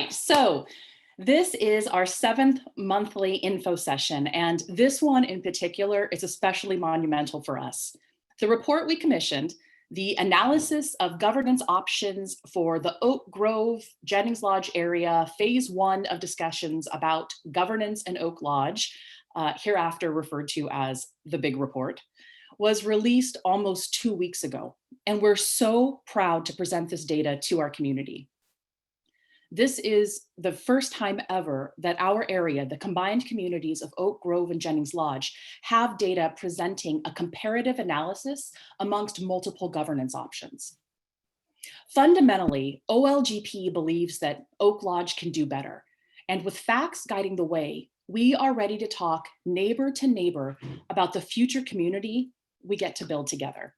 right, so this is our 7th monthly info session, and this one in particular is especially monumental for us. The report we commissioned, the analysis of governance options for the Oak Grove, Jennings Lodge area, phase 1 of discussions about governance in Oak Lodge, hereafter referred to as the Big Report, was released almost 2 weeks ago. And we're so proud to present this data to our community. This is the first time ever that our area, the combined communities of Oak Grove and Jennings Lodge, have data presenting a comparative analysis amongst multiple governance options. Fundamentally, OLGP believes that Oak Lodge can do better. And with facts guiding the way, we are ready to talk neighbor to neighbor about the future community we get to build together.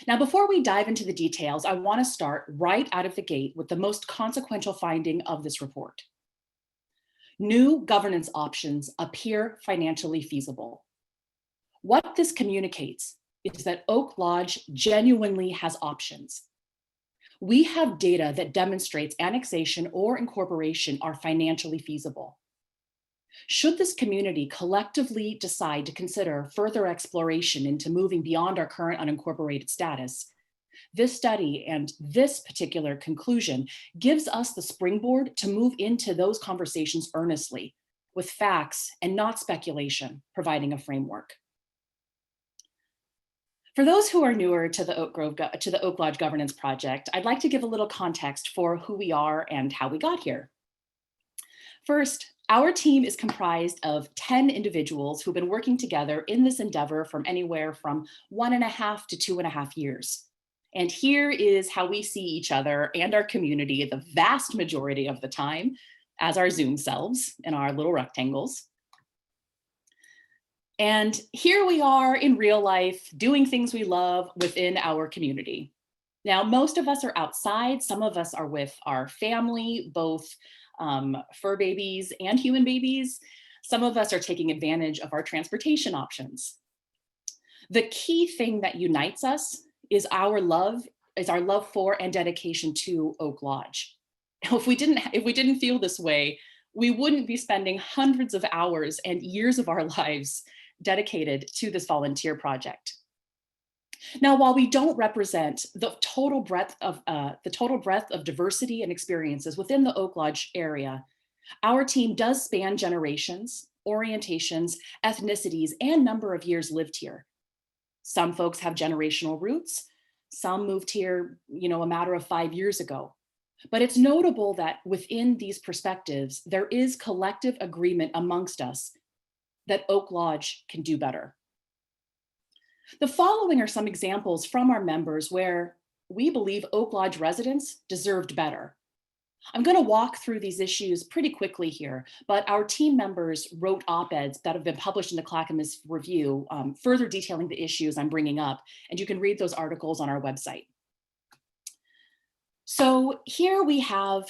Now, before we dive into the details, I want to start right out of the gate with the most consequential finding of this report. New governance options appear financially feasible. What this communicates is that Oak Lodge genuinely has options. We have data that demonstrates annexation or incorporation are financially feasible. Should this community collectively decide to consider further exploration into moving beyond our current unincorporated status, this study and this particular conclusion gives us the springboard to move into those conversations earnestly, with facts and not speculation, providing a framework. For those who are newer to the Oak Lodge Governance Project, I'd like to give a little context for who we are and how we got here. First, our team is comprised of 10 individuals who've been working together in this endeavor from anywhere from 1.5 to 2.5 years. And here is how we see each other and our community the vast majority of the time as our Zoom selves in our little rectangles. And here we are in real life doing things we love within our community. Now, most of us are outside. Some of us are with our family, both fur babies and human babies. Some of us are taking advantage of our transportation options. The key thing that unites us is our love for and dedication to Oak Lodge. If we didn't feel this way, we wouldn't be spending hundreds of hours and years of our lives dedicated to this volunteer project. Now, while we don't represent the total breadth of diversity and experiences within the Oak Lodge area, our team does span generations, orientations, ethnicities, and number of years lived here. Some folks have generational roots. Some moved here, a matter of 5 years ago. But it's notable that within these perspectives, there is collective agreement amongst us that Oak Lodge can do better. The following are some examples from our members where we believe Oak Lodge residents deserved better. I'm going to walk through these issues pretty quickly here, but our team members wrote op-eds that have been published in the Clackamas Review, further detailing the issues I'm bringing up, and you can read those articles on our website. So here we have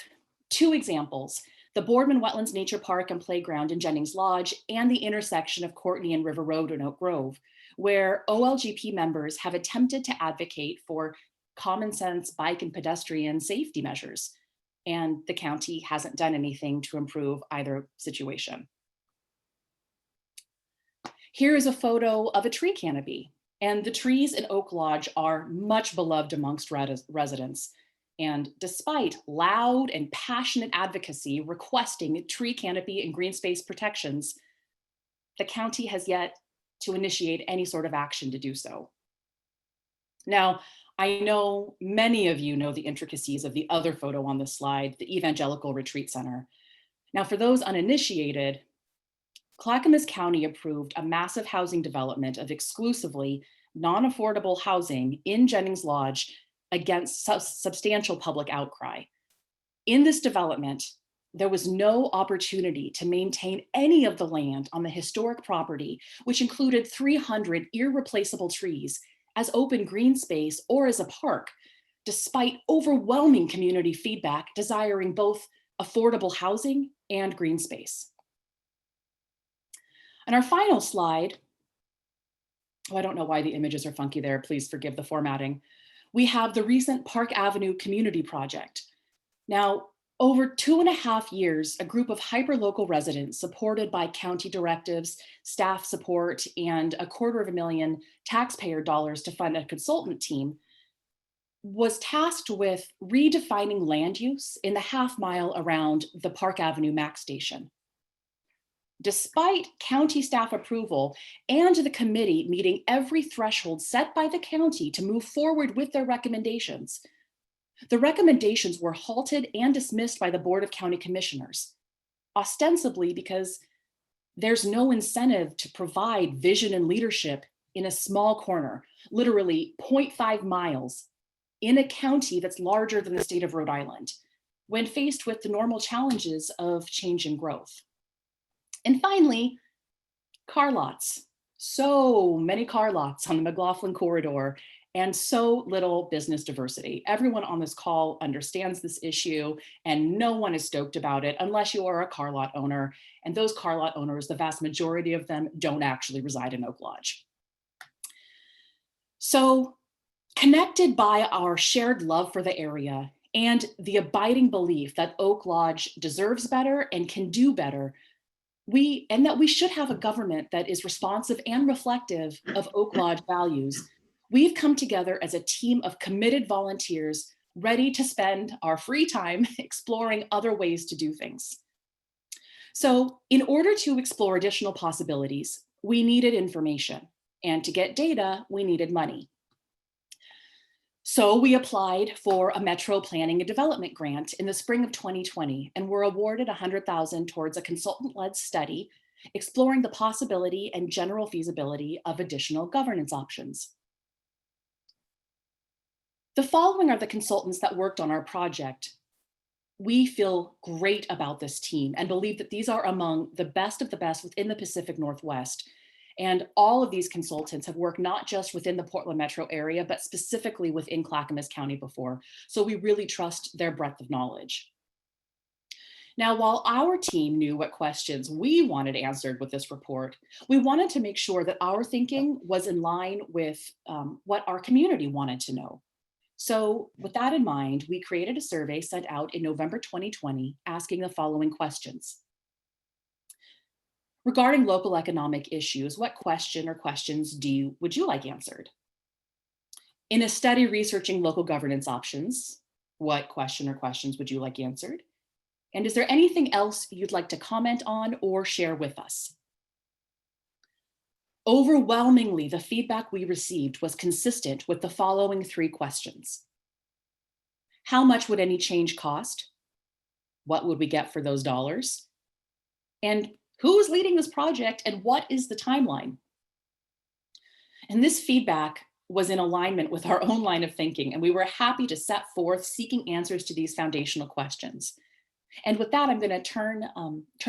2 examples: the Boardman Wetlands Nature Park and Playground in Jennings Lodge and the intersection of Courtney and River Road in Oak Grove, where OLGP members have attempted to advocate for common sense bike and pedestrian safety measures, and the county hasn't done anything to improve either situation. Here is a photo of a tree canopy, and the trees in Oak Lodge are much beloved amongst residents. And despite loud and passionate advocacy requesting tree canopy and green space protections, the county has yet to initiate any sort of action to do so. Now, I know many of you know the intricacies of the other photo on this slide, the Evangelical Retreat Center. Now, for those uninitiated, Clackamas County approved a massive housing development of exclusively non-affordable housing in Jennings Lodge against substantial public outcry. In this development, there was no opportunity to maintain any of the land on the historic property, which included 300 irreplaceable trees, as open green space or as a park, despite overwhelming community feedback desiring both affordable housing and green space. And our final slide, I don't know why the images are funky there, please forgive the formatting. We have the recent Park Avenue Community Project. Now, Over 2.5 years, a group of hyperlocal residents supported by county directives, staff support, and $250,000 taxpayer dollars to fund a consultant team was tasked with redefining land use in the half mile around the Park Avenue Max station. Despite county staff approval and the committee meeting every threshold set by the county to move forward with their recommendations, the recommendations were halted and dismissed by the Board of County Commissioners, ostensibly because there's no incentive to provide vision and leadership in a small corner, literally 0.5 miles, in a county that's larger than the state of Rhode Island, when faced with the normal challenges of change and growth. And finally, car lots. So many car lots on the McLaughlin corridor and so little business diversity. Everyone on this call understands this issue and no one is stoked about it unless you are a car lot owner. And those car lot owners, the vast majority of them don't actually reside in Oak Lodge. So connected by our shared love for the area and the abiding belief that Oak Lodge deserves better and can do better, that we should have a government that is responsive and reflective of Oak Lodge values, we've come together as a team of committed volunteers ready to spend our free time exploring other ways to do things. So in order to explore additional possibilities, we needed information, and to get data, we needed money. So we applied for a Metro Planning and Development grant in the spring of 2020 and were awarded $100,000 towards a consultant-led study exploring the possibility and general feasibility of additional governance options. The following are the consultants that worked on our project. We feel great about this team and believe that these are among the best of the best within the Pacific Northwest. And all of these consultants have worked not just within the Portland metro area, but specifically within Clackamas County before. So we really trust their breadth of knowledge. Now, while our team knew what questions we wanted answered with this report, we wanted to make sure that our thinking was in line with what our community wanted to know. So with that in mind, we created a survey sent out in November 2020 asking the following questions. Regarding local economic issues, what question or questions would you like answered? In a study researching local governance options, what question or questions would you like answered? And is there anything else you'd like to comment on or share with us? Overwhelmingly, the feedback we received was consistent with the following 3 questions. How much would any change cost? What would we get for those dollars? And who's leading this project and what is the timeline? And this feedback was in alignment with our own line of thinking, and we were happy to set forth seeking answers to these foundational questions. And with that, I'm going to turn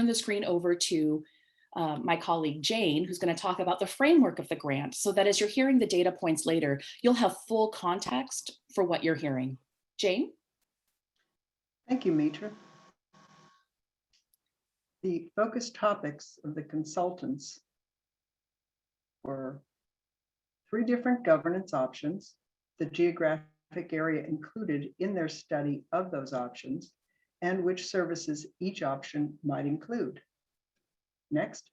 the screen over to my colleague Jane, who's going to talk about the framework of the grant, so that as you're hearing the data points later, you'll have full context for what you're hearing. Jane? Thank you, Mitra. The focus topics of the consultants were 3 different governance options, the geographic area included in their study of those options, and which services each option might include. Next.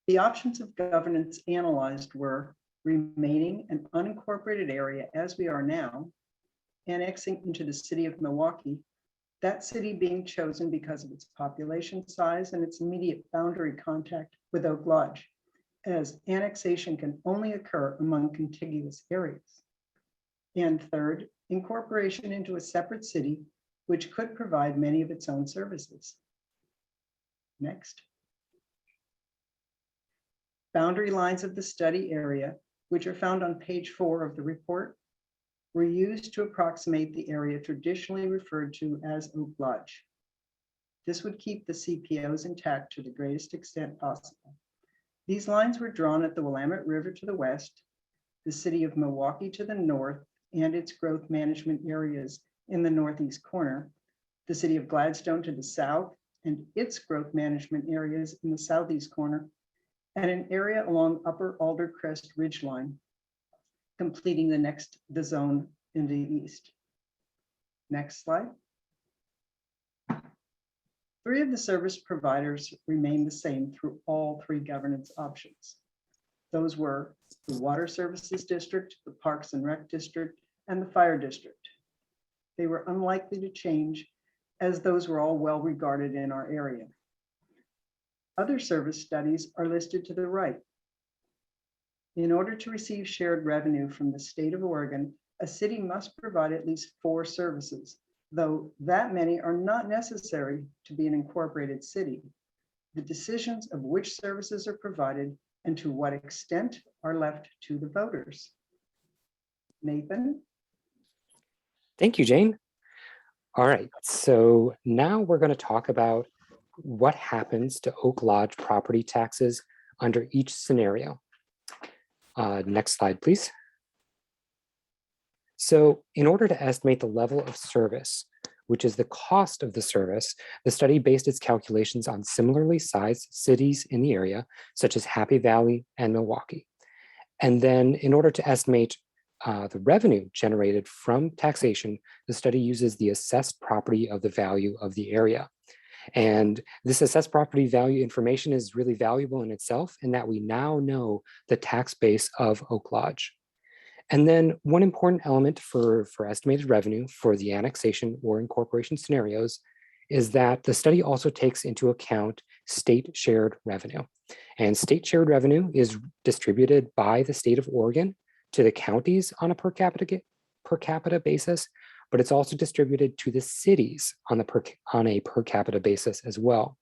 The options of governance analyzed were remaining an unincorporated area as we are now, annexing into the city of Milwaukie, that city being chosen because of its population size and its immediate boundary contact with Oak Lodge, as annexation can only occur among contiguous areas. And third, incorporation into a separate city, which could provide many of its own services. Next. Boundary lines of the study area, which are found on page 4 of the report, were used to approximate the area traditionally referred to as Oak Lodge. This would keep the CPOs intact to the greatest extent possible. These lines were drawn at the Willamette River to the west, the city of Milwaukie to the north, and its growth management areas in the northeast corner, the city of Gladstone to the south, and its growth management areas in the southeast corner, and an area along Upper Alder Crest Ridgeline, completing the zone in the east. Next slide. 3 of the service providers remain the same through all 3 governance options. Those were the Water Services District, the Parks and Rec District, and the Fire District. They were unlikely to change as those were all well regarded in our area. Other service studies are listed to the right. In order to receive shared revenue from the state of Oregon, a city must provide at least 4 services, though that many are not necessary to be an incorporated city. The decisions of which services are provided and to what extent are left to the voters. Nathan? Thank you, Jane. All right, so now we're going to talk about what happens to Oak Lodge property taxes under each scenario. Next slide, please. So in order to estimate the level of service, which is the cost of the service, the study based its calculations on similarly sized cities in the area, such as Happy Valley and Milwaukie. And then in order to estimate the revenue generated from taxation, the study uses the assessed property of the value of the area. And this assessed property value information is really valuable in itself in that we now know the tax base of Oak Lodge. And then one important element for estimated revenue for the annexation or incorporation scenarios is that the study also takes into account state shared revenue. And state shared revenue is distributed by the state of Oregon to the counties on a per capita basis, but it's also distributed to the cities on a per capita basis as well.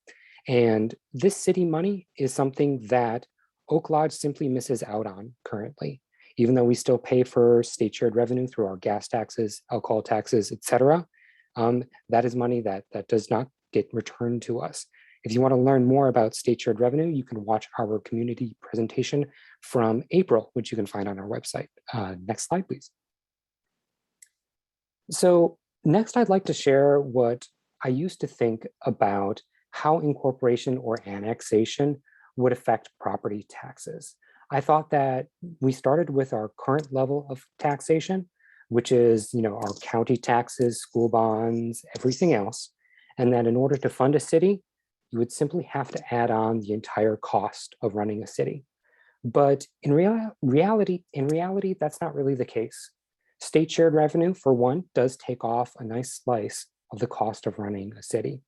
And this city money is something that Oak Lodge simply misses out on currently. Even though we still pay for state shared revenue through our gas taxes, alcohol taxes, et cetera, that is money that does not get returned to us. If you want to learn more about state shared revenue, you can watch our community presentation from April, which you can find on our website. Next slide, please. So next, I'd like to share what I used to think about how incorporation or annexation would affect property taxes. I thought that we started with our current level of taxation, which is, our county taxes, school bonds, everything else. And that in order to fund a city, you would simply have to add on the entire cost of running a city. But in reality, that's not really the case. State shared revenue, for one, does take off a nice slice of the cost of running a city.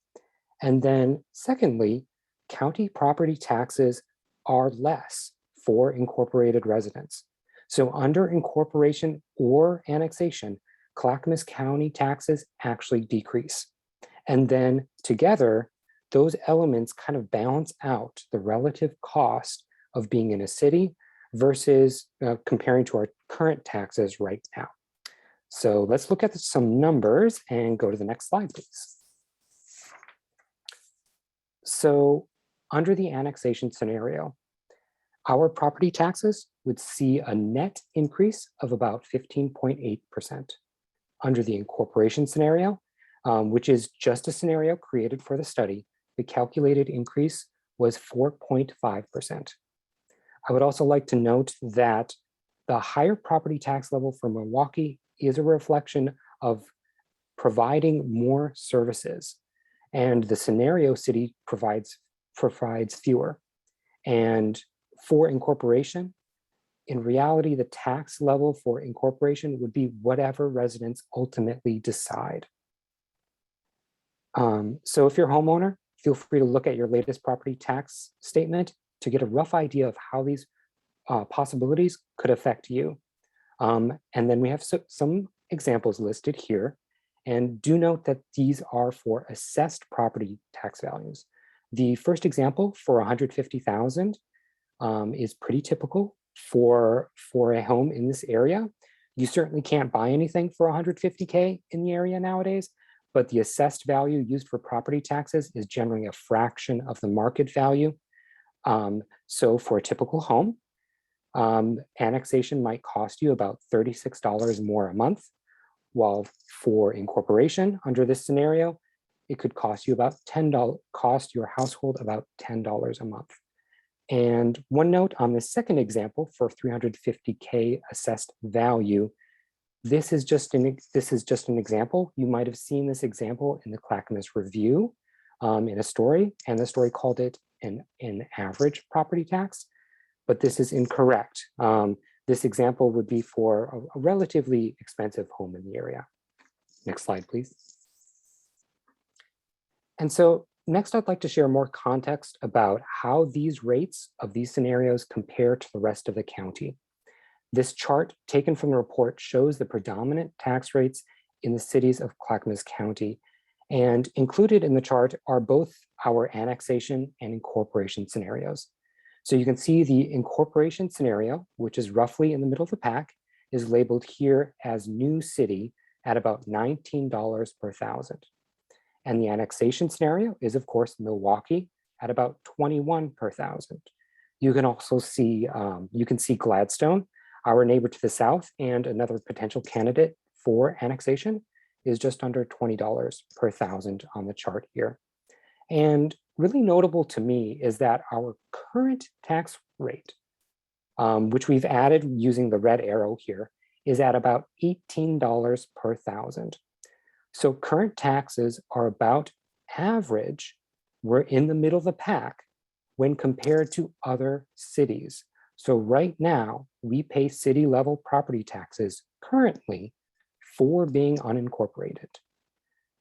And then secondly, county property taxes are less for incorporated residents. So under incorporation or annexation, Clackamas County taxes actually decrease. And then together, those elements kind of balance out the relative cost of being in a city versus comparing to our current taxes right now. So let's look at some numbers and go to the next slide, please. So under the annexation scenario, our property taxes would see a net increase of about 15.8%. Under the incorporation scenario, which is just a scenario created for the study, the calculated increase was 4.5%. I would also like to note that the higher property tax level for Milwaukie is a reflection of providing more services, and the scenario city provides fewer. And for incorporation, in reality, the tax level for incorporation would be whatever residents ultimately decide. So if you're a homeowner, feel free to look at your latest property tax statement to get a rough idea of how these possibilities could affect you. And then we have some examples listed here. And do note that these are for assessed property tax values. The first example for 150,000 is pretty typical for a home in this area. You certainly can't buy anything for 150K in the area nowadays, but the assessed value used for property taxes is generally a fraction of the market value. So for a typical home, annexation might cost you about $36 more a month, while for incorporation under this scenario, it could cost you about cost your household about $10 a month. And one note on the second example for 350K assessed value, This is just an example. You might have seen this example in the Clackamas Review in a story, and the story called it an average property tax, but this is incorrect. This example would be for a relatively expensive home in the area. Next slide, please. And so next, I'd like to share more context about how these rates of these scenarios compare to the rest of the county. This chart taken from the report shows the predominant tax rates in the cities of Clackamas County, and included in the chart are both our annexation and incorporation scenarios. So you can see the incorporation scenario, which is roughly in the middle of the pack, is labeled here as new city at about $19 per thousand. And the annexation scenario is, of course, Milwaukie at about 21 per thousand. You can also see, Gladstone, our neighbor to the south, and another potential candidate for annexation is just under $20 per thousand on the chart here. And really notable to me is that our current tax rate, which we've added using the red arrow here, is at about $18 per thousand. So current taxes are about average. We're in the middle of the pack when compared to other cities. So right now, we pay city level property taxes currently for being unincorporated.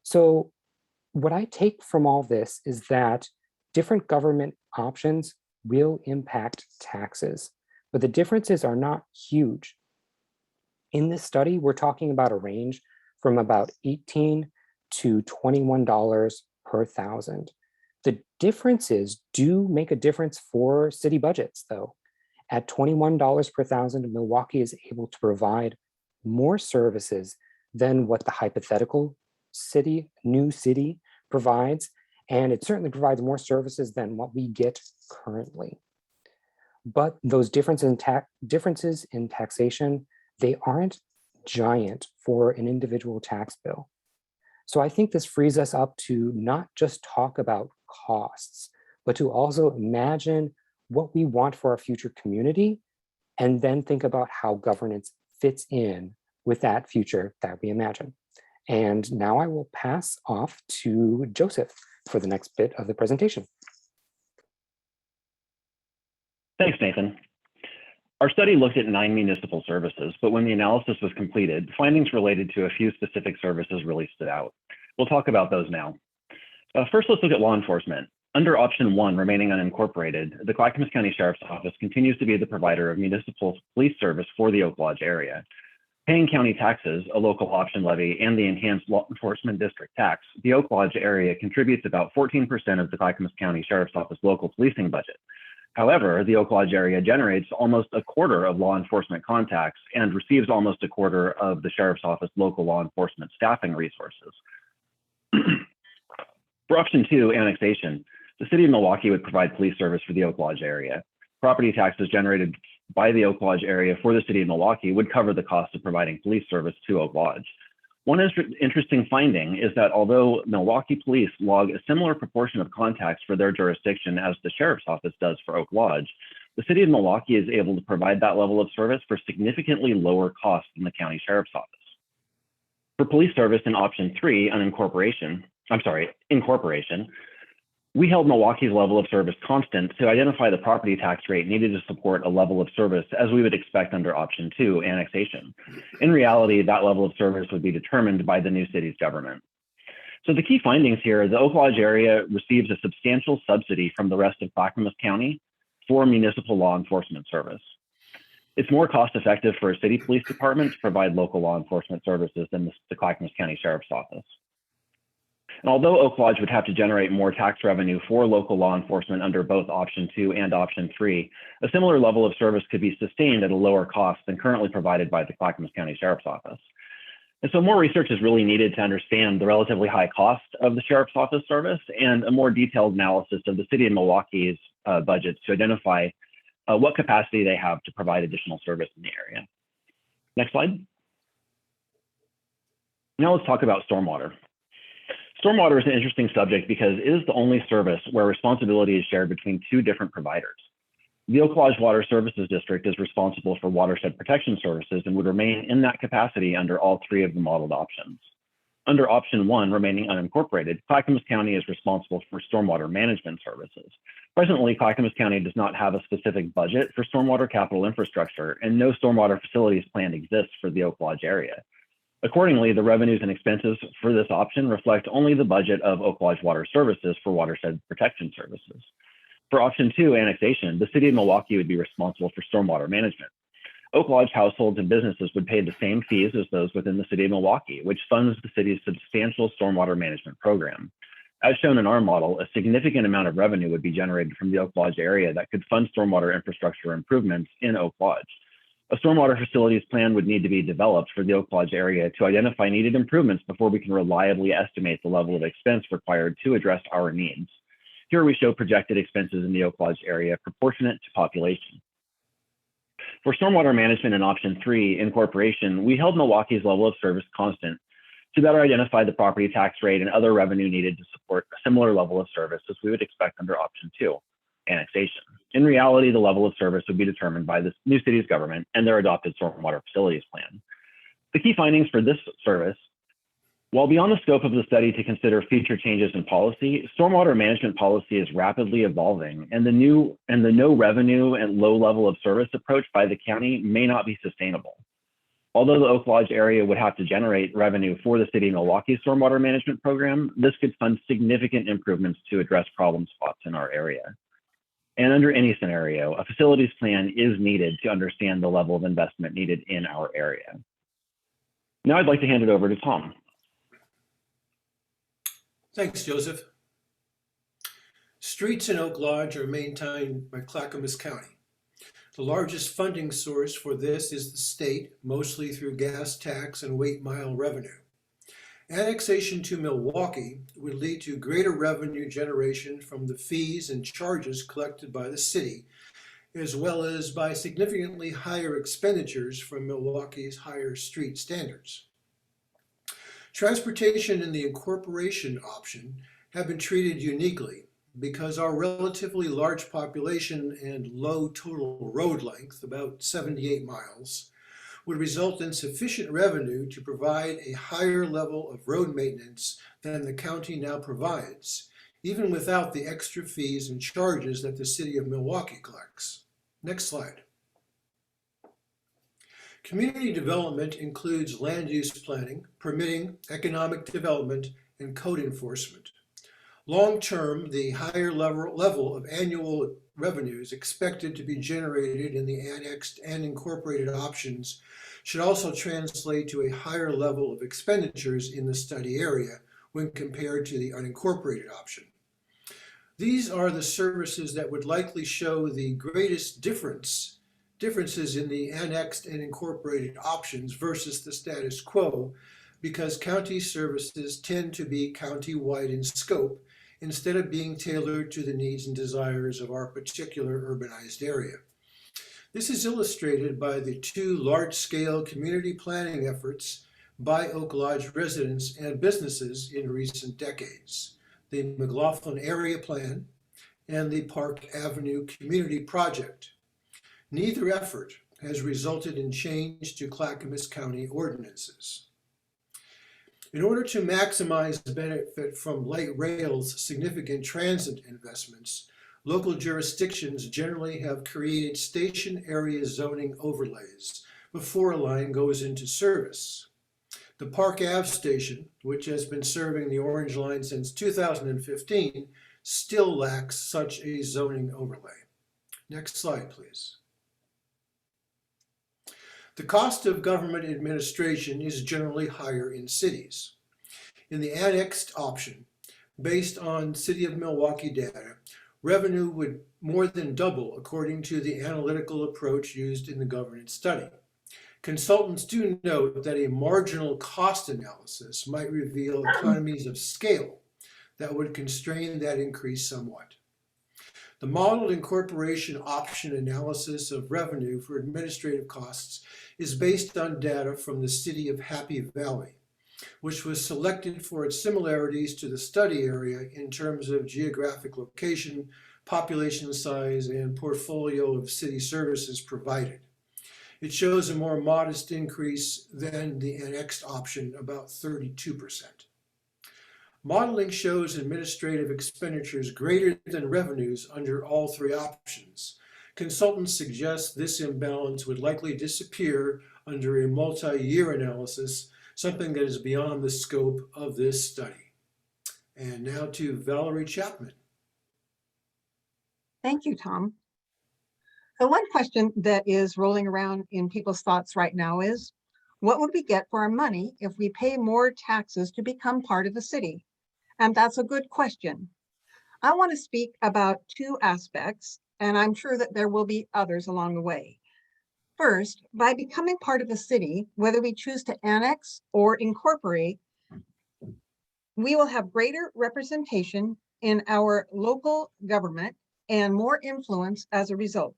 So what I take from all this is that different government options will impact taxes, but the differences are not huge. In this study, we're talking about a range from about $18 to $21 per thousand. The differences do make a difference for city budgets, though. At $21 per thousand, Milwaukie is able to provide more services than what the hypothetical new city provides, and it certainly provides more services than what we get currently. But those differences in taxation, they aren't giant for an individual tax bill. So I think this frees us up to not just talk about costs, but to also imagine what we want for our future community, and then think about how governance fits in with that future that we imagine. And now I will pass off to Joseph for the next bit of the presentation. Thanks, Nathan. Our study looked at 9 municipal services, but when the analysis was completed, findings related to a few specific services really stood out. We'll talk about those now. First, let's look at law enforcement. Under option 1, remaining unincorporated, the Clackamas County Sheriff's Office continues to be the provider of municipal police service for the Oak Lodge area. Paying county taxes, a local option levy, and the enhanced law enforcement district tax, the Oak Lodge area contributes about 14% of the Clackamas County Sheriff's Office local policing budget. However, the Oak Lodge area generates almost a quarter of law enforcement contacts and receives almost a quarter of the Sheriff's Office local law enforcement staffing resources. For option 2, annexation, the city of Milwaukie would provide police service for the Oak Lodge area. Property taxes generated by the Oak Lodge area for the city of Milwaukie would cover the cost of providing police service to Oak Lodge. One interesting finding is that although Milwaukie police log a similar proportion of contacts for their jurisdiction as the Sheriff's Office does for Oak Lodge, the city of Milwaukie is able to provide that level of service for significantly lower cost than the County Sheriff's Office. For police service in option 3, incorporation, we held Milwaukee's level of service constant to identify the property tax rate needed to support a level of service as we would expect under option 2, annexation. In reality, that level of service would be determined by the new city's government. So the key findings here, the Oak Lodge area receives a substantial subsidy from the rest of Clackamas County for municipal law enforcement service. It's more cost effective for a city police department to provide local law enforcement services than the Clackamas County Sheriff's Office. And although Oak Lodge would have to generate more tax revenue for local law enforcement under both option 2 and option 3, a similar level of service could be sustained at a lower cost than currently provided by the Clackamas County Sheriff's Office. And so more research is really needed to understand the relatively high cost of the Sheriff's Office service and a more detailed analysis of the city of Milwaukee's budgets to identify what capacity they have to provide additional service in the area. Next slide. Now let's talk about stormwater. Stormwater is an interesting subject because it is the only service where responsibility is shared between 2 different providers. The Oak Lodge Water Services District is responsible for watershed protection services and would remain in that capacity under all three of the modeled options. Under option 1, remaining unincorporated, Clackamas County is responsible for stormwater management services. Presently, Clackamas County does not have a specific budget for stormwater capital infrastructure, and no stormwater facilities plan exists for the Oak Lodge area. Accordingly, the revenues and expenses for this option reflect only the budget of Oak Lodge Water Services for watershed protection services. For option 2, annexation, the city of Milwaukie would be responsible for stormwater management. Oak Lodge households and businesses would pay the same fees as those within the city of Milwaukie, which funds the city's substantial stormwater management program. As shown in our model, a significant amount of revenue would be generated from the Oak Lodge area that could fund stormwater infrastructure improvements in Oak Lodge. A stormwater facilities plan would need to be developed for the Oak Lodge area to identify needed improvements before we can reliably estimate the level of expense required to address our needs. Here we show projected expenses in the Oak Lodge area proportionate to population. For stormwater management in option 3, incorporation, we held Milwaukee's level of service constant to better identify the property tax rate and other revenue needed to support a similar level of service as we would expect under option 2, annexation. In reality, the level of service would be determined by the new city's government and their adopted stormwater facilities plan. The key findings for this service: while beyond the scope of the study to consider future changes in policy, stormwater management policy is rapidly evolving, and the no revenue and low level of service approach by the county may not be sustainable. Although the Oak Lodge area would have to generate revenue for the city of Milwaukee's stormwater management program, this could fund significant improvements to address problem spots in our area. And under any scenario, a facilities plan is needed to understand the level of investment needed in our area. Now I'd like to hand it over to Tom. Thanks, Joseph. Streets in Oak Lodge are maintained by Clackamas County. The largest funding source for this is the state, mostly through gas tax and weight mile revenue. Annexation to Milwaukie would lead to greater revenue generation from the fees and charges collected by the city, as well as by significantly higher expenditures from Milwaukee's higher street standards. Transportation and the incorporation option have been treated uniquely because our relatively large population and low total road length, about 78 miles, would result in sufficient revenue to provide a higher level of road maintenance than the county now provides, even without the extra fees and charges that the city of Milwaukie collects. Next slide. Community development includes land use planning, permitting, economic development, and code enforcement. Long-term, the higher level of annual revenues expected to be generated in the annexed and incorporated options should also translate to a higher level of expenditures in the study area when compared to the unincorporated option. These are the services that would likely show the greatest differences in the annexed and incorporated options versus the status quo, because county services tend to be county-wide in scope instead of being tailored to the needs and desires of our particular urbanized area. This is illustrated by the two large-scale community planning efforts by Oak Lodge residents and businesses in recent decades: the McLaughlin Area Plan and the Park Avenue Community Project. Neither effort has resulted in change to Clackamas County ordinances. In order to maximize the benefit from light rail's significant transit investments, local jurisdictions generally have created station area zoning overlays before a line goes into service. The Park Ave station, which has been serving the Orange Line since 2015, still lacks such a zoning overlay. Next slide, please. The cost of government administration is generally higher in cities. In the annexed option, based on City of Milwaukie data, revenue would more than double according to the analytical approach used in the governance study. Consultants do note that a marginal cost analysis might reveal economies of scale that would constrain that increase somewhat. The modeled incorporation option analysis of revenue for administrative costs is based on data from the city of Happy Valley, which was selected for its similarities to the study area in terms of geographic location, population size, and portfolio of city services provided. It shows a more modest increase than the annexed option, about 32%. Modeling shows administrative expenditures greater than revenues under all three options. Consultants suggest this imbalance would likely disappear under a multi-year analysis, something that is beyond the scope of this study. And now to Valerie Chapman. Thank you, Tom. So one question that is rolling around in people's thoughts right now is, what would we get for our money if we pay more taxes to become part of the city? And that's a good question. I want to speak about two aspects, and I'm sure that there will be others along the way. First, by becoming part of a city, whether we choose to annex or incorporate, we will have greater representation in our local government and more influence as a result.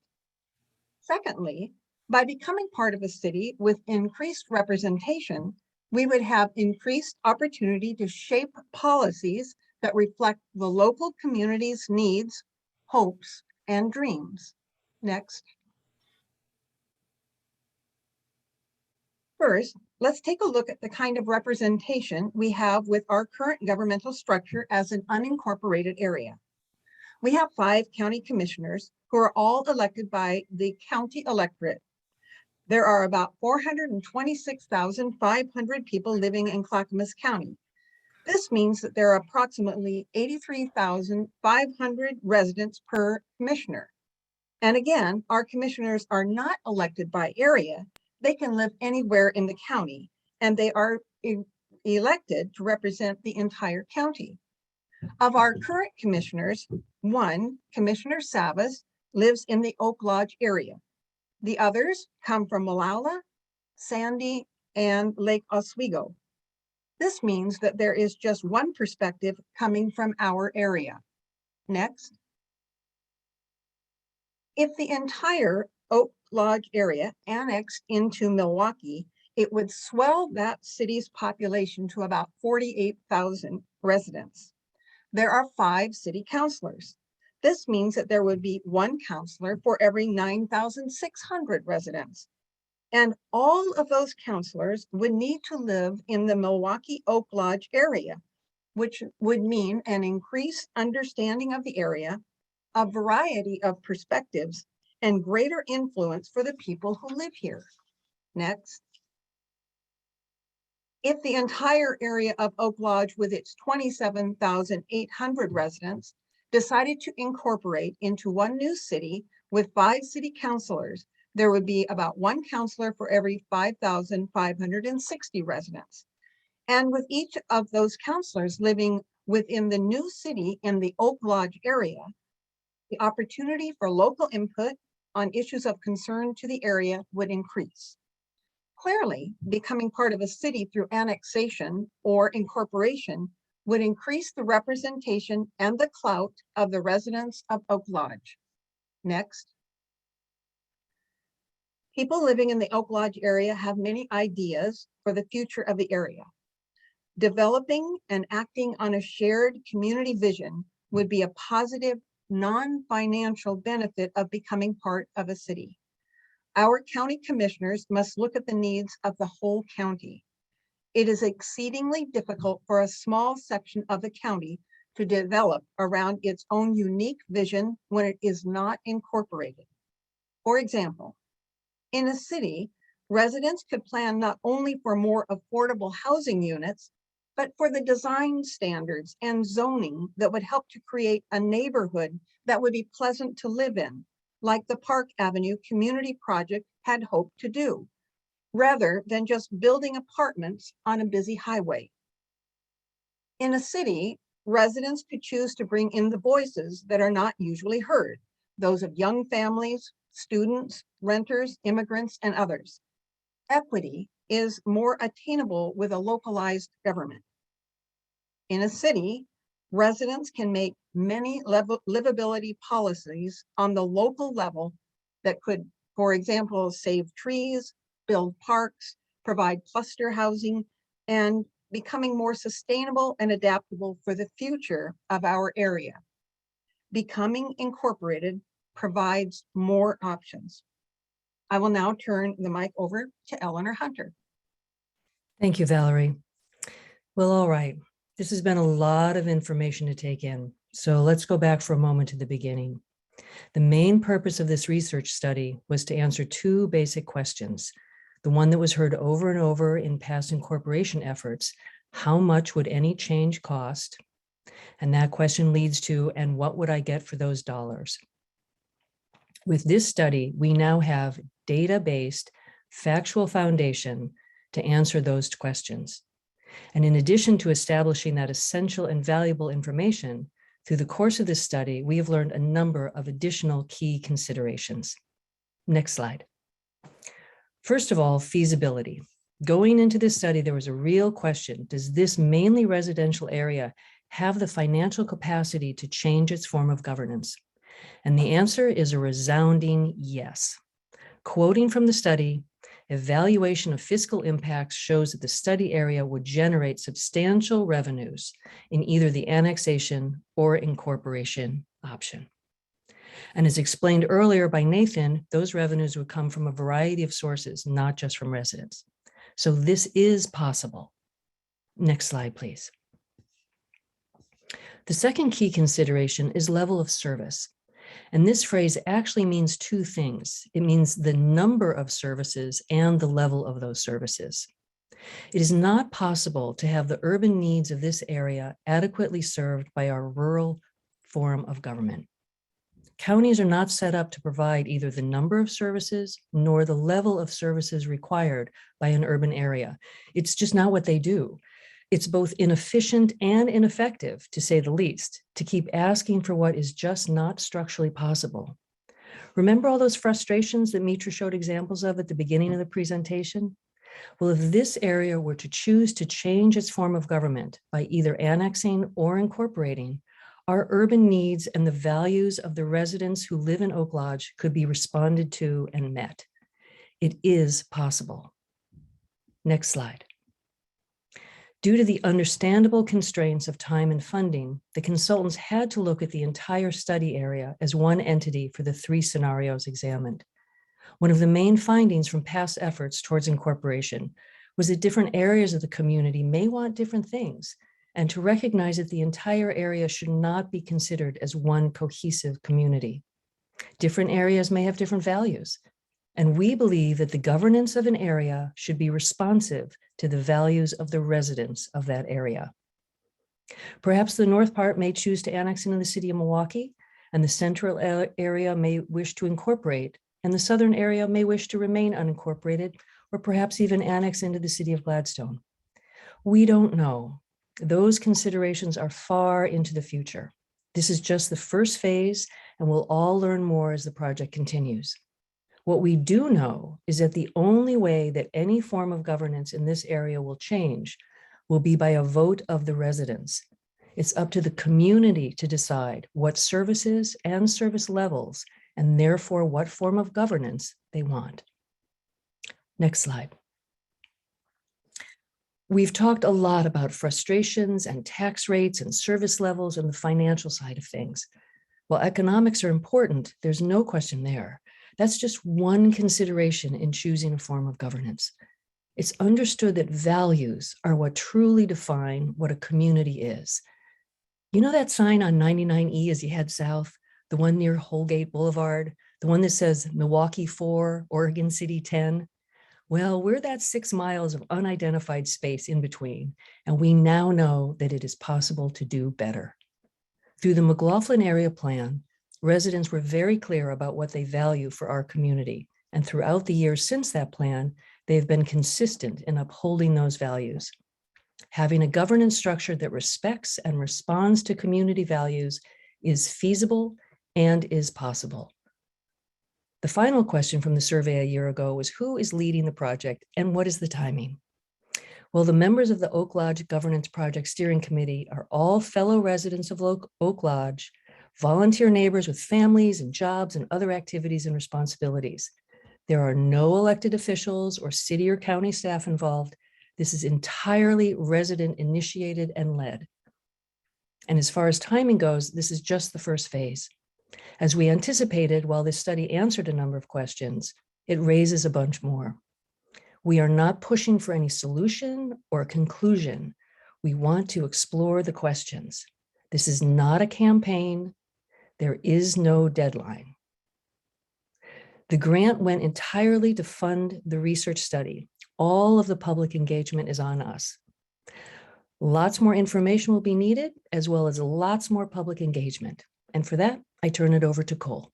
Secondly, by becoming part of a city with increased representation, we would have increased opportunity to shape policies that reflect the local community's needs, hopes, and dreams. Next. First, let's take a look at the kind of representation we have with our current governmental structure as an unincorporated area. We have 5 county commissioners who are all elected by the county electorate. There are about 426,500 people living in Clackamas County. This means that there are approximately 83,500 residents per commissioner. And again, our commissioners are not elected by area. They can live anywhere in the county, and they are elected to represent the entire county. Of our current commissioners, one, Commissioner Savas, lives in the Oak Lodge area. The others come from Molalla, Sandy, and Lake Oswego. This means that there is just one perspective coming from our area. Next. If the entire Oak Lodge area annexed into Milwaukie, it would swell that city's population to about 48,000 residents. There are 5 city councilors. This means that there would be 1 councilor for every 9,600 residents. And all of those councilors would need to live in the Milwaukie Oak Lodge area, which would mean an increased understanding of the area, a variety of perspectives, and greater influence for the people who live here. Next. If the entire area of Oak Lodge with its 27,800 residents decided to incorporate into one new city with 5 city councilors, there would be about 1 councilor for every 5,560 residents. And with each of those councilors living within the new city in the Oak Lodge area, the opportunity for local input on issues of concern to the area would increase. Clearly, becoming part of a city through annexation or incorporation would increase the representation and the clout of the residents of Oak Lodge. Next. People living in the Oak Lodge area have many ideas for the future of the area. Developing and acting on a shared community vision would be a positive, non-financial benefit of becoming part of a city. Our county commissioners must look at the needs of the whole county. It is exceedingly difficult for a small section of the county to develop around its own unique vision when it is not incorporated. For example, in a city, residents could plan not only for more affordable housing units, but for the design standards and zoning that would help to create a neighborhood that would be pleasant to live in, like the Park Avenue Community Project had hoped to do, rather than just building apartments on a busy highway. In a city, residents could choose to bring in the voices that are not usually heard, those of young families, students, renters, immigrants, and others. Equity is more attainable with a localized government. In a city, residents can make many livability policies on the local level that could, for example, save trees, build parks, provide cluster housing, and becoming more sustainable and adaptable for the future of our area. becoming incorporated provides more options. I will now turn the mic over to Eleanor Hunter. Thank you, Valerie. Well, all right. This has been a lot of information to take in. So let's go back for a moment to the beginning. The main purpose of this research study was to answer two basic questions. The one that was heard over and over in past incorporation efforts: how much would any change cost? And that question leads to, and what would I get for those dollars? With this study, we now have data-based, factual foundation to answer those questions. And in addition to establishing that essential and valuable information, through the course of this study, we have learned a number of additional key considerations. Next slide. First of all, feasibility. Going into this study, there was a real question: does this mainly residential area have the financial capacity to change its form of governance? And the answer is a resounding yes. Quoting from the study, evaluation of fiscal impacts shows that the study area would generate substantial revenues in either the annexation or incorporation option. And as explained earlier by Nathan, those revenues would come from a variety of sources, not just from residents. So this is possible. Next slide, please. The second key consideration is level of service. And this phrase actually means two things. It means the number of services and the level of those services. It is not possible to have the urban needs of this area adequately served by our rural form of government. Counties are not set up to provide either the number of services nor the level of services required by an urban area. It's just not what they do. It's both inefficient and ineffective, to say the least, to keep asking for what is just not structurally possible. Remember all those frustrations that Mitra showed examples of at the beginning of the presentation? Well, if this area were to choose to change its form of government by either annexing or incorporating, our urban needs and the values of the residents who live in Oak Lodge could be responded to and met. It is possible. Next slide. Due to the understandable constraints of time and funding, the consultants had to look at the entire study area as one entity for the three scenarios examined. One of the main findings from past efforts towards incorporation was that different areas of the community may want different things, and to recognize that the entire area should not be considered as one cohesive community. Different areas may have different values, and we believe that the governance of an area should be responsive to the values of the residents of that area. Perhaps the north part may choose to annex into the city of Milwaukie, and the central area may wish to incorporate, and the southern area may wish to remain unincorporated, or perhaps even annex into the city of Gladstone. We don't know. Those considerations are far into the future. This is just the first phase, and we'll all learn more as the project continues. What we do know is that the only way that any form of governance in this area will change will be by a vote of the residents. It's up to the community to decide what services and service levels, and therefore what form of governance they want. Next slide. We've talked a lot about frustrations and tax rates and service levels and the financial side of things. While economics are important, there's no question there. That's just one consideration in choosing a form of governance. It's understood that values are what truly define what a community is. You know that sign on 99E as you head south, the one near Holgate Boulevard, the one that says Milwaukie 4, Oregon City 10? Well, we're that 6 miles of unidentified space in between, and we now know that it is possible to do better. Through the McLaughlin Area Plan, residents were very clear about what they value for our community, and throughout the years since that plan, they've been consistent in upholding those values. Having a governance structure that respects and responds to community values is feasible and is possible. The final question from the survey a year ago was, who is leading the project and what is the timing? Well, the members of the Oak Lodge Governance Project Steering Committee are all fellow residents of Oak Lodge, volunteer neighbors with families and jobs and other activities and responsibilities. There are no elected officials or city or county staff involved. This is entirely resident initiated and led. And as far as timing goes, this is just the first phase. As we anticipated, while this study answered a number of questions, it raises a bunch more. We are not pushing for any solution or conclusion. We want to explore the questions. This is not a campaign. There is no deadline. The grant went entirely to fund the research study. All of the public engagement is on us. Lots more information will be needed, as well as lots more public engagement. And for that, I turn it over to Cole.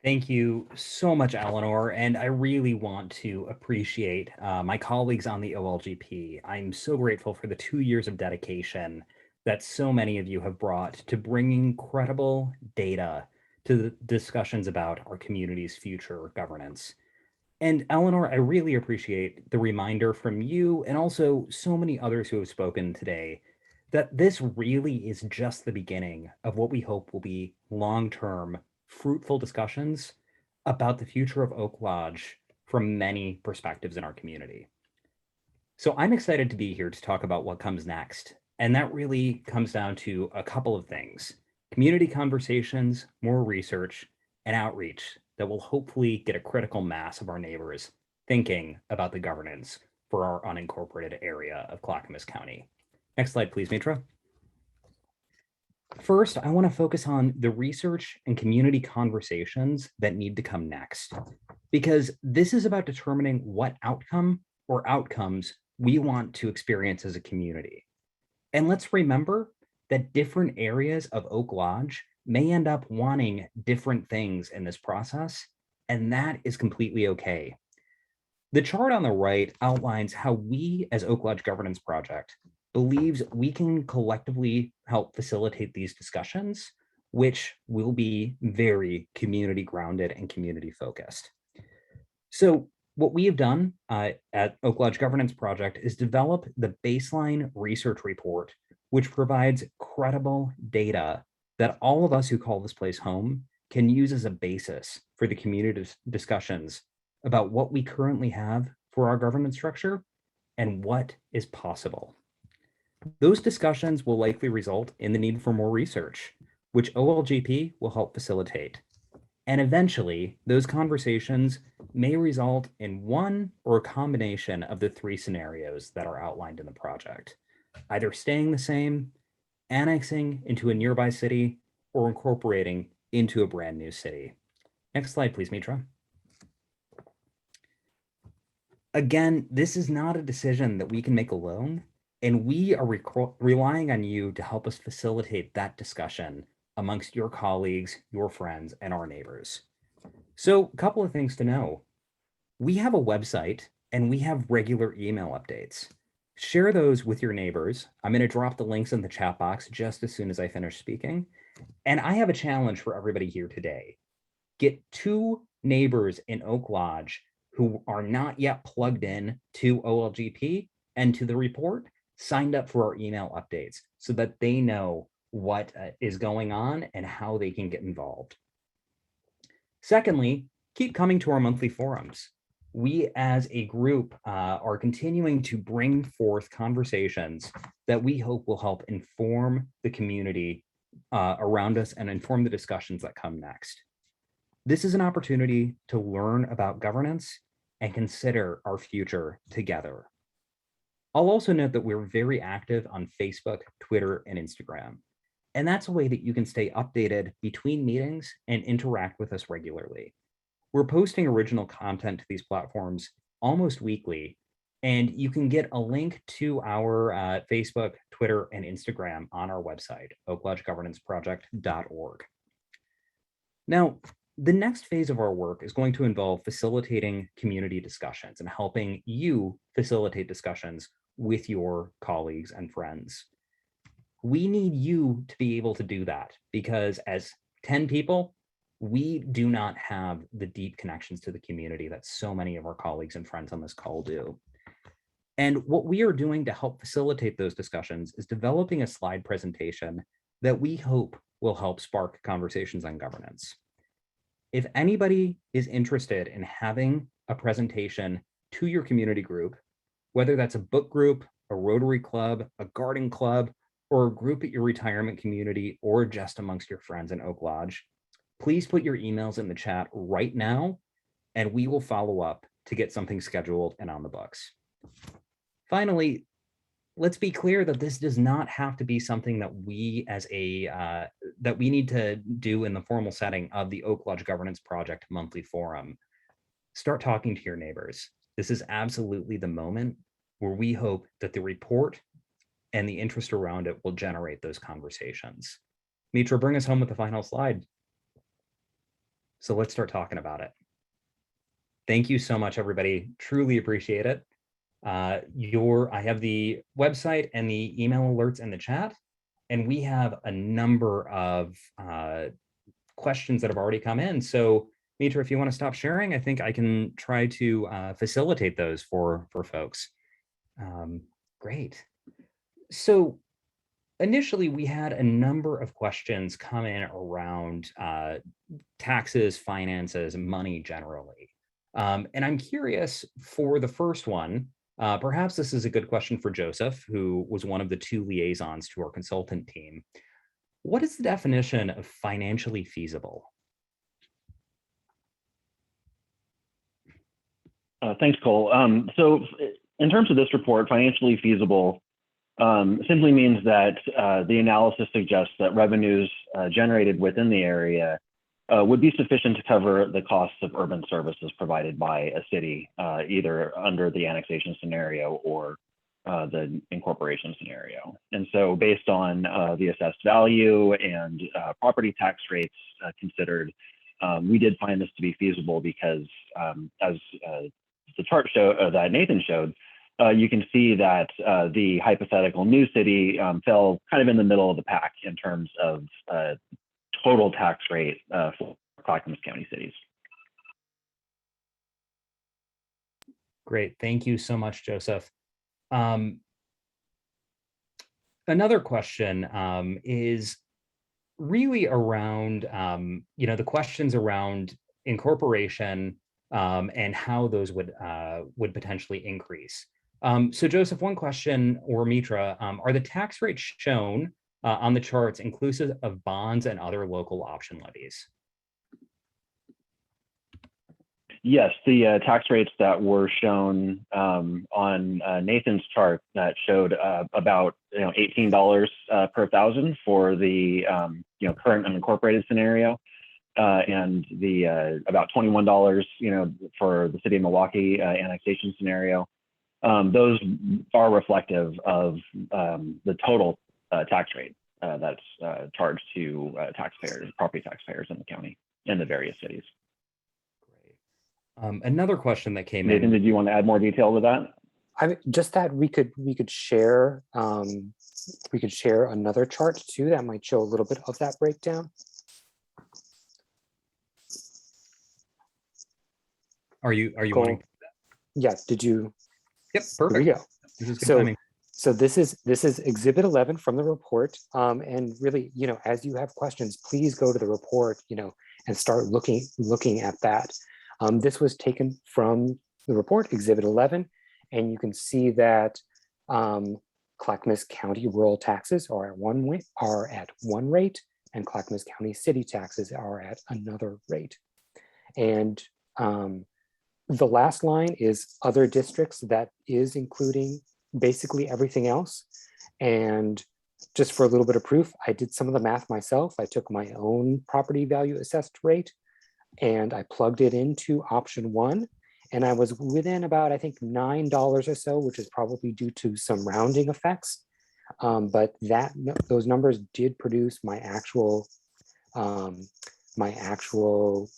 Thank you so much, Eleanor. And I really want to appreciate my colleagues on the OLGP. I'm so grateful for the 2 years of dedication that so many of you have brought to bringing credible data to the discussions about our community's future governance. And Eleanor, I really appreciate the reminder from you and also so many others who have spoken today that this really is just the beginning of what we hope will be long-term, fruitful discussions about the future of Oak Lodge from many perspectives in our community. So I'm excited to be here to talk about what comes next. And that really comes down to a couple of things: community conversations, more research, and outreach that will hopefully get a critical mass of our neighbors thinking about the governance for our unincorporated area of Clackamas County. Next slide, please, Mitra. First, I want to focus on the research and community conversations that need to come next, because this is about determining what outcome or outcomes we want to experience as a community. And let's remember that different areas of Oak Lodge may end up wanting different things in this process, and that is completely okay. The chart on the right outlines how we as Oak Lodge Governance Project believes we can collectively help facilitate these discussions, which will be very community grounded and community focused. So what we have done at Oak Lodge Governance Project is develop the baseline research report, which provides credible data that all of us who call this place home can use as a basis for the community discussions about what we currently have for our governance structure and what is possible. Those discussions will likely result in the need for more research, which OLGP will help facilitate. And eventually, those conversations may result in one or a combination of the 3 scenarios that are outlined in the project, either staying the same, annexing into a nearby city, or incorporating into a brand new city. Next slide, please, Mitra. Again, this is not a decision that we can make alone, and we are relying on you to help us facilitate that discussion amongst your colleagues, your friends, and our neighbors. So a couple of things to know. We have a website and we have regular email updates. Share those with your neighbors. I'm going to drop the links in the chat box just as soon as I finish speaking. And I have a challenge for everybody here today. Get 2 neighbors in Oak Lodge who are not yet plugged in to OLGP and to the report, signed up for our email updates so that they know what is going on and how they can get involved. Secondly, keep coming to our monthly forums. We as a group are continuing to bring forth conversations that we hope will help inform the community around us and inform the discussions that come next. This is an opportunity to learn about governance and consider our future together. I'll also note that we're very active on Facebook, Twitter, and Instagram. And that's a way that you can stay updated between meetings and interact with us regularly. We're posting original content to these platforms almost weekly, and you can get a link to our Facebook, Twitter, and Instagram on our website, oaklodgegovernanceproject.org. Now, the next phase of our work is going to involve facilitating community discussions and helping you facilitate discussions with your colleagues and friends. We need you to be able to do that because as 10 people, we do not have the deep connections to the community that so many of our colleagues and friends on this call do. And what we are doing to help facilitate those discussions is developing a slide presentation that we hope will help spark conversations on governance. If anybody is interested in having a presentation to your community group, whether that's a book group, a Rotary Club, a garden club, or a group at your retirement community, or just amongst your friends in Oak Lodge, please put your emails in the chat right now, and we will follow up to get something scheduled and on the books. Finally, let's be clear that this does not have to be something that we as that we need to do in the formal setting of the Oak Lodge Governance Project monthly forum. Start talking to your neighbors. This is absolutely the moment where we hope that the report and the interest around it will generate those conversations. Mitra, bring us home with the final slide. So let's start talking about it. Thank you so much, everybody. Truly appreciate it. I have the website and the email alerts in the chat, and we have a number of questions that have already come in. So Mitra, if you want to stop sharing, I think I can try to facilitate those for folks. Great. So initially, we had a number of questions come in around taxes, finances, money generally. And I'm curious for the first one, perhaps this is a good question for Joseph, who was one of the 2 liaisons to our consultant team. What is the definition of financially feasible? Thanks, Cole. So in terms of this report, financially feasible simply means that the analysis suggests that revenues generated within the area would be sufficient to cover the costs of urban services provided by a city, either under the annexation scenario or the incorporation scenario. And so based on the assessed value and property tax rates considered, we did find this to be feasible because as the chart that Nathan showed, you can see that the hypothetical new city fell kind of in the middle of the pack in terms of total tax rate for Clackamas County cities. Great, thank you so much, Joseph. Another question is really around, the questions around incorporation and how those would potentially increase. So Joseph, one question, or Mitra, are the tax rates shown on the charts inclusive of bonds and other local option levies? Yes, the tax rates that were shown on Nathan's chart that showed about $18 per thousand for the current unincorporated scenario, and the about $21 for the city of Milwaukie annexation scenario. Those are reflective of the total tax rate that's charged to taxpayers, property taxpayers in the county and the various cities. Great. Another question that came Nathan, in. did you want to add more detail to that? Just that we could share another chart too that might show a little bit of that breakdown. Are you Cool. wanting? Yeah. Did you? Yep. Here Perfect. we go. This is good timing. So this is Exhibit 11 from the report, and really, as you have questions, please go to the report, and start looking at that. This was taken from the report, Exhibit 11, and you can see that Clackamas County rural taxes are at one rate, and Clackamas County city taxes are at another rate. And the last line is other districts, that is including basically everything else. And just for a little bit of proof, I did some of the math myself. I took my own property value assessed rate and I plugged it into option 1. And I was within about, I think, $9 or so, which is probably due to some rounding effects. But those numbers did produce my actual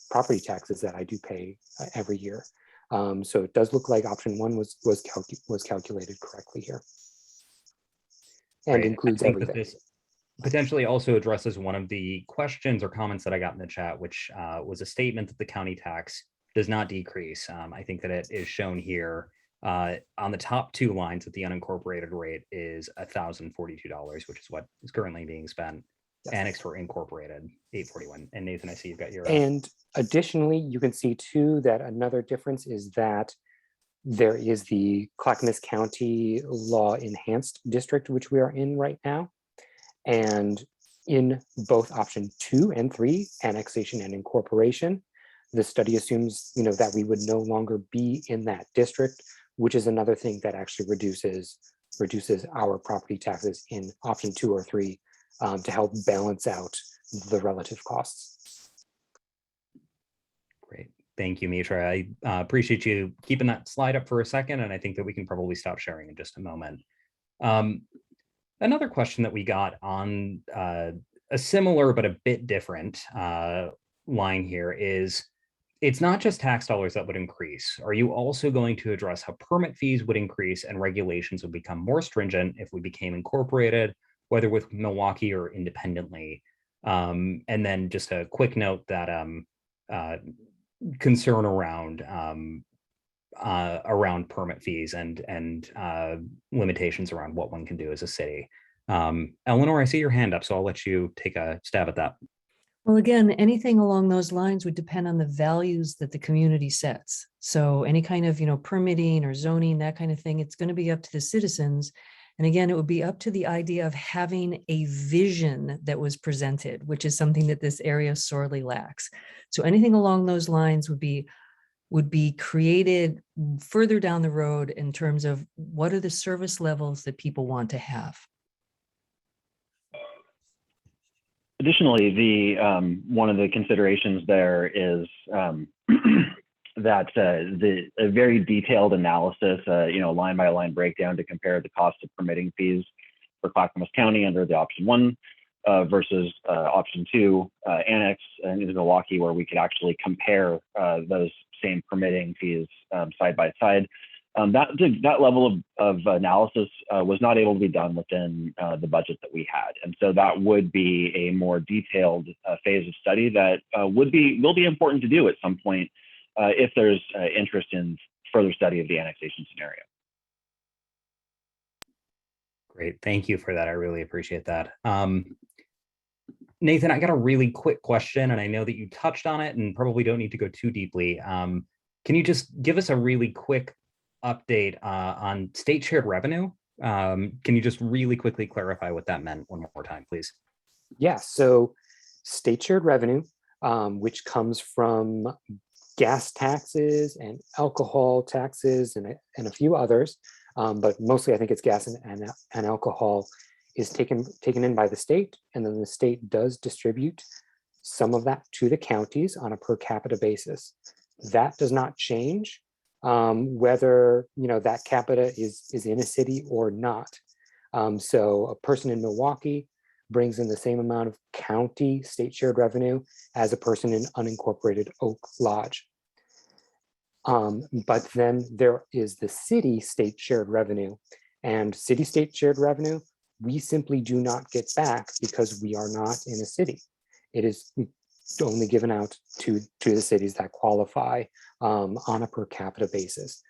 property taxes that I do pay every year. So it does look like option 1 was calculated correctly here, and Right. includes I think everything. that this potentially also addresses one of the questions or comments that I got in the chat, which was a statement that the county tax does not decrease. I think that it is shown here on the top 2 lines that the unincorporated rate is $1,042, which is what is currently being spent. Yes. Annexed for incorporated, $841. And Nathan, I see you've got your. And additionally, you can see too that another difference is that there is the Clackamas County Law Enhanced District, which we are in right now. And in both option 2 and 3, annexation and incorporation, the study assumes, that we would no longer be in that district, which is another thing that actually reduces our property taxes in option 2 or 3 to help balance out the relative costs. Great. Thank you, Mitra. I appreciate you keeping that slide up for a second, and I think that we can probably stop sharing in just a moment. Another question that we got on a similar but a bit different line here is, it's not just tax dollars that would increase. Are you also going to address how permit fees would increase and regulations would become more stringent if we became incorporated, whether with Milwaukie or independently? And then just a quick note that concern around permit fees and limitations around what one can do as a city. Eleanor, I see your hand up, so I'll let you take a stab at that. Well, again, anything along those lines would depend on the values that the community sets. So any kind of, permitting or zoning, that kind of thing, it's going to be up to the citizens. And again, it would be up to the idea of having a vision that was presented, which is something that this area sorely lacks. So anything along those lines would be created further down the road in terms of what are the service levels that people want to have. Additionally, the one of the considerations there is that a very detailed analysis, line by line breakdown to compare the cost of permitting fees for Clackamas County under the option 1 versus option 2, annex in Milwaukie, where we could actually compare those same permitting fees side by side. That level of analysis was not able to be done within the budget that we had, and so that would be a more detailed phase of study that will be important to do at some point if there's interest in further study of the annexation scenario. Great, thank you for that. I really appreciate that. Nathan, I got a really quick question, and I know that you touched on it and probably don't need to go too deeply. Can you just give us a really quick update on state shared revenue? Can you just really quickly clarify what that meant one more time, please? Yeah, so state shared revenue, which comes from gas taxes and alcohol taxes and a few others, but mostly I think it's gas and alcohol, is taken in by the state, and then the state does distribute some of that to the counties on a per capita basis. That does not change whether that capita is in a city or not. So a person in Milwaukie brings in the same amount of county state shared revenue as a person in unincorporated Oak Lodge. But then there is the city state shared revenue, and city state shared revenue we simply do not get back because we are not in a city. It is only given out to the cities that qualify on a per capita basis.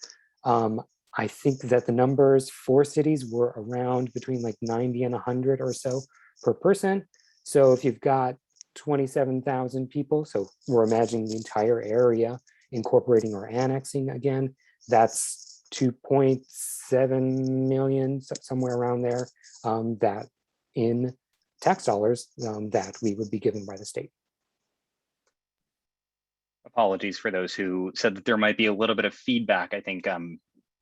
I think that the numbers for cities were around between like 90 and 100 or so per person. So if you've got 27,000 people, so we're imagining the entire area incorporating or annexing again, that's 2.7 million, somewhere around there, that in tax dollars that we would be given by the state. Apologies for those who said that there might be a little bit of feedback. I think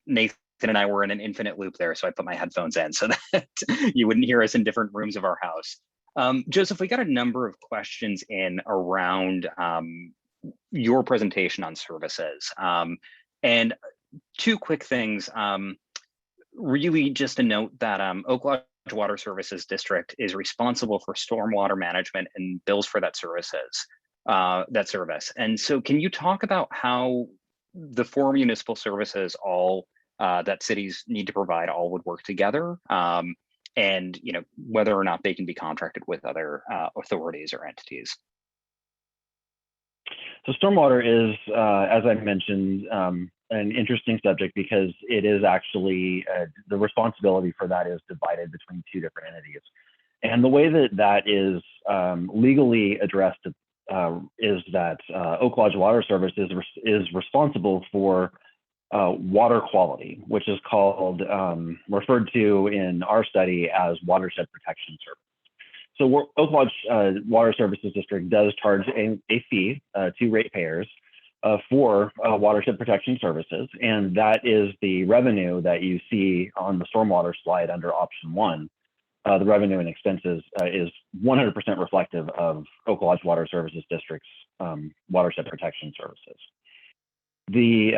Nathan and I were in an infinite loop there, so I put my headphones in so that you wouldn't hear us in different rooms of our house. Joseph, we got a number of questions in around your presentation on services. And two quick things. Really just a note that Oak Lodge Water Services District is responsible for stormwater management and bills for that service. And so can you talk about how the four municipal services all that cities need to provide all would work together, and whether or not they can be contracted with other authorities or entities? So stormwater is, as I mentioned, an interesting subject because it is actually, the responsibility for that is divided between two different entities. And the way that that is legally addressed is that Oak Lodge Water Services is responsible for water quality, which is called, referred to in our study as watershed protection service. Oak Lodge Water Services District does charge a fee to ratepayers for watershed protection services. And that is the revenue that you see on the stormwater slide under option 1. The revenue and expenses is 100% reflective of Oak Lodge Water Services District's watershed protection services. The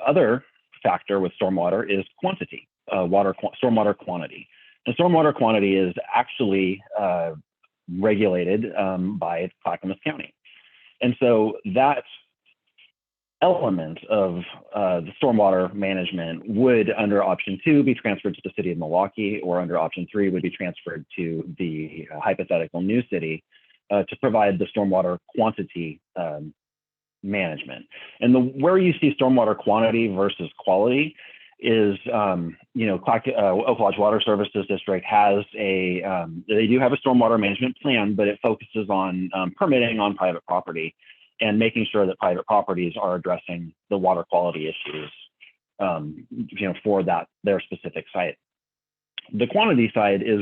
other factor with stormwater is quantity, stormwater quantity. And stormwater quantity is actually regulated by Clackamas County. And so that element of the stormwater management would, under option 2, be transferred to the city of Milwaukie, or under option 3 would be transferred to the hypothetical new city to provide the stormwater quantity management. And where you see stormwater quantity versus quality is, Oak Lodge Water Services District has they do have a stormwater management plan, but it focuses on permitting on private property and making sure that private properties are addressing the water quality issues, for their specific site. The quantity side is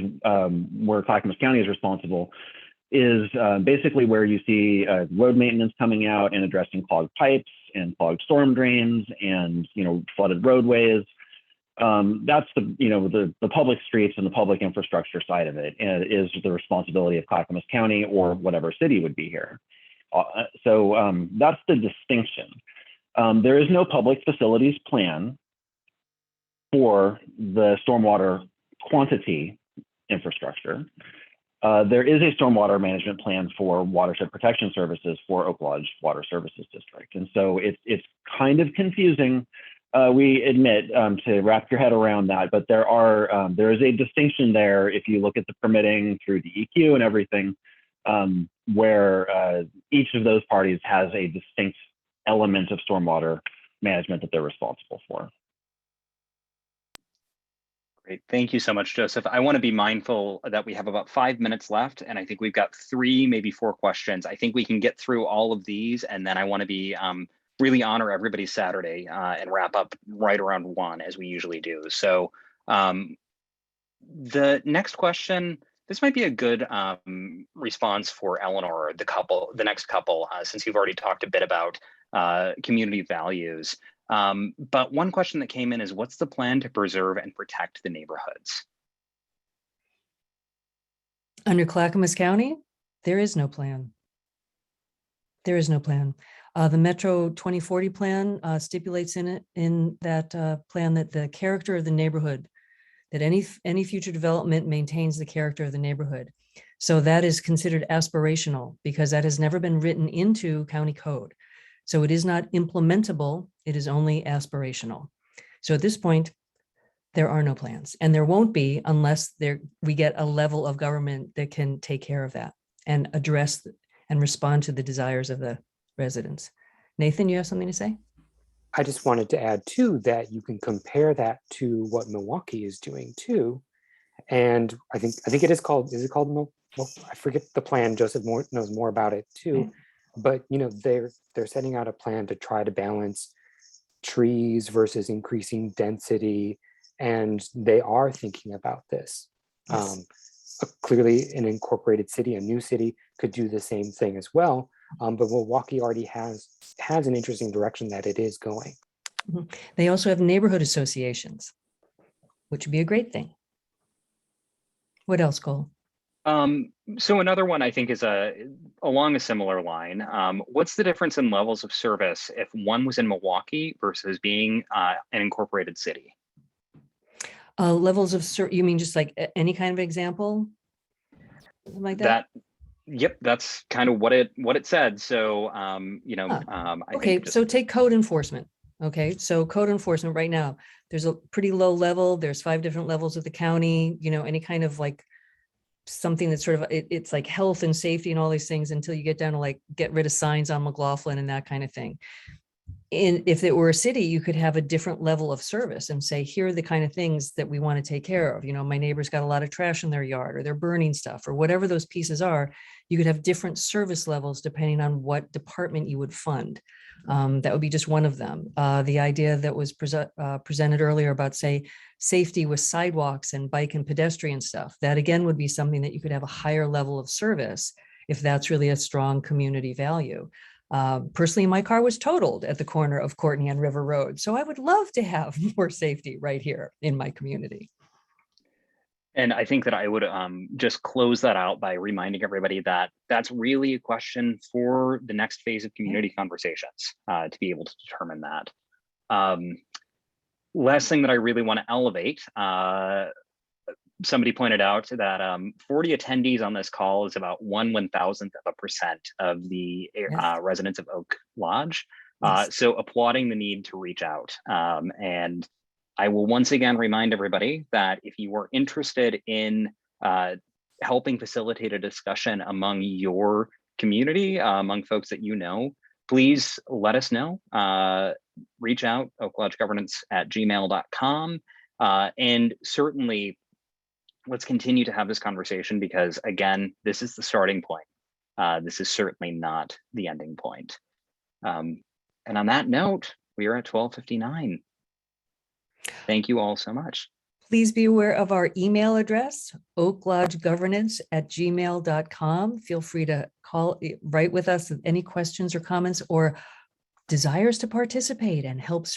where Clackamas County is responsible, is basically where you see road maintenance coming out and addressing clogged pipes and clogged storm drains and flooded roadways. That's the public streets and the public infrastructure side of it, and it is the responsibility of Clackamas County or whatever city would be here. So that's the distinction. There is no public facilities plan for the stormwater quantity infrastructure. There is a stormwater management plan for watershed protection services for Oak Lodge Water Services District. And so it's kind of confusing, we admit, to wrap your head around that, but there is a distinction there if you look at the permitting through the EQ and everything, where each of those parties has a distinct element of stormwater management that they're responsible for. Great. Thank you so much, Joseph. I want to be mindful that we have about 5 minutes left, and I think we've got 3, maybe 4 questions. I think we can get through all of these, and then I want to be really honor everybody's Saturday and wrap up right around 1, as we usually do. So the next question, this might be a good response for Eleanor, or the next couple, since you've already talked a bit about community values. But one question that came in is, what's the plan to preserve and protect the neighborhoods? Under Clackamas County, there is no plan. There is no plan. The Metro 2040 plan stipulates in that plan that the character of the neighborhood, that any future development maintains the character of the neighborhood. So that is considered aspirational because that has never been written into county code. So it is not implementable, it is only aspirational. So at this point, there are no plans, and there won't be unless we get a level of government that can take care of that and address and respond to the desires of the residents. Nathan, you have something to say? I just wanted to add too that you can compare that to what Milwaukie is doing too. And I think it is called, I forget the plan, Joseph knows more about it too. But they're setting out a plan to try to balance trees versus increasing density, and they are thinking about this. Yes. Clearly, an incorporated city, a new city, could do the same thing as well. But Milwaukie already has an interesting direction that it is going. They also have neighborhood associations, which would be a great thing. What else, Cole? So another one I think is along a similar line. What's the difference in levels of service if one was in Milwaukie versus being an incorporated city? Levels of service, you mean just like any kind of example? Something like that? Yep, that's kind of what it said. So, okay, so take code enforcement. Okay, so code enforcement right now, there's a pretty low level. There's 5 different levels of the county, any kind of like something that's sort of, it's like health and safety and all these things until you get down to like get rid of signs on McLaughlin and that kind of thing. if it were a city, you could have a different level of service and say, here are the kind of things that we want to take care of. You know, my neighbor's got a lot of trash in their yard, or they're burning stuff, or whatever those pieces are. You could have different service levels depending on what department you would fund. That would be just one of them. The idea that was presented earlier about, say, safety with sidewalks and bike and pedestrian stuff, that again would be something that you could have a higher level of service if that's really a strong community value. Personally, my car was totaled at the corner of Courtney and River Road. So I would love to have more safety right here in my community. And I think that I would just close that out by reminding everybody that that's really a question for the next phase of community conversations to be able to determine that. Last thing that I really want to elevate, somebody pointed out that 40 attendees on this call is about 1/1000th of a percent of the residents of Oak Lodge. So applauding the need to reach out. And I will once again remind everybody that if you are interested in helping facilitate a discussion among your community, among folks that you know, please let us know. Reach out, oaklodgegovernance@gmail.com. And certainly, let's continue to have this conversation because, again, this is the starting point. This is certainly not the ending point. And on that note, we are at 12:59. Thank you all so much. Please be aware of our email address, oaklodgegovernance@gmail.com. Feel free to write with us with any questions or comments or desires to participate and help